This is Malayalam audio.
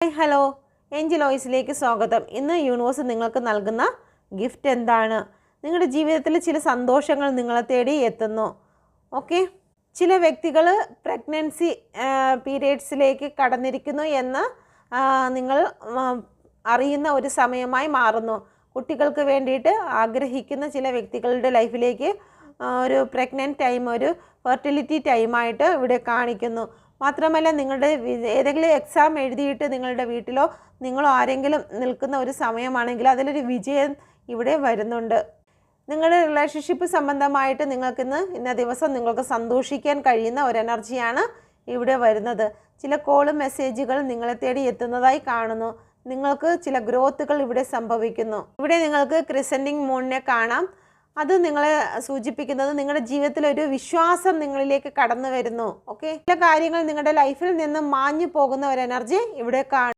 ഹായ് ഹലോ ഏഞ്ചൽ വോയിസിലേക്ക് സ്വാഗതം. ഇന്ന് യൂണിവേഴ്സ് നിങ്ങൾക്ക് നൽകുന്ന ഗിഫ്റ്റ് എന്താണ്? നിങ്ങളുടെ ജീവിതത്തിൽ ചില സന്തോഷങ്ങൾ നിങ്ങളെ തേടി എത്തുന്നു. ഓക്കെ, ചില വ്യക്തികൾ പ്രഗ്നൻസി പീരിയഡ്സിലേക്ക് കടന്നിരിക്കുന്നു എന്ന് നിങ്ങൾ അറിയുന്ന ഒരു സമയമായി മാറുന്നു. കുട്ടികൾക്ക് വേണ്ടിയിട്ട് ആഗ്രഹിക്കുന്ന ചില വ്യക്തികളുടെ ലൈഫിലേക്ക് ഒരു പ്രഗ്നൻറ്റ് ടൈം, ഒരു ഫെർട്ടിലിറ്റി ടൈമായിട്ട് ഇവിടെ കാണിക്കുന്നു. മാത്രമല്ല, നിങ്ങളുടെ ഏതെങ്കിലും എക്സാം എഴുതിയിട്ട് നിങ്ങളുടെ വീട്ടിലോ നിങ്ങളോ ആരെങ്കിലും നിൽക്കുന്ന ഒരു സമയമാണെങ്കിൽ അതിലൊരു വിജയം ഇവിടെ വരുന്നുണ്ട്. നിങ്ങളുടെ റിലേഷൻഷിപ്പ് സംബന്ധമായിട്ട് ഇന്ന ദിവസം നിങ്ങൾക്ക് സന്തോഷിക്കാൻ കഴിയുന്ന ഒരു എനർജിയാണ് ഇവിടെ വരുന്നത്. ചില കോളും മെസ്സേജുകൾ നിങ്ങളെ തേടി എത്തുന്നതായി കാണുന്നു. നിങ്ങൾക്ക് ചില ഗ്രോത്തുകൾ ഇവിടെ സംഭവിക്കുന്നു. ഇവിടെ നിങ്ങൾക്ക് ക്രിസൻറ്റിംഗ് മൂണിനെ കാണാം. അത് നിങ്ങളെ സൂചിപ്പിക്കുന്നത് നിങ്ങളുടെ ജീവിതത്തിൽ ഒരു വിശ്വാസം നിങ്ങളിലേക്ക് കടന്നു വരുന്നു. ഓക്കെ, ചില കാര്യങ്ങൾ നിങ്ങളുടെ ലൈഫിൽ നിന്ന് മാഞ്ഞു പോകുന്ന ഒരു എനർജി ഇവിടെ കാണും.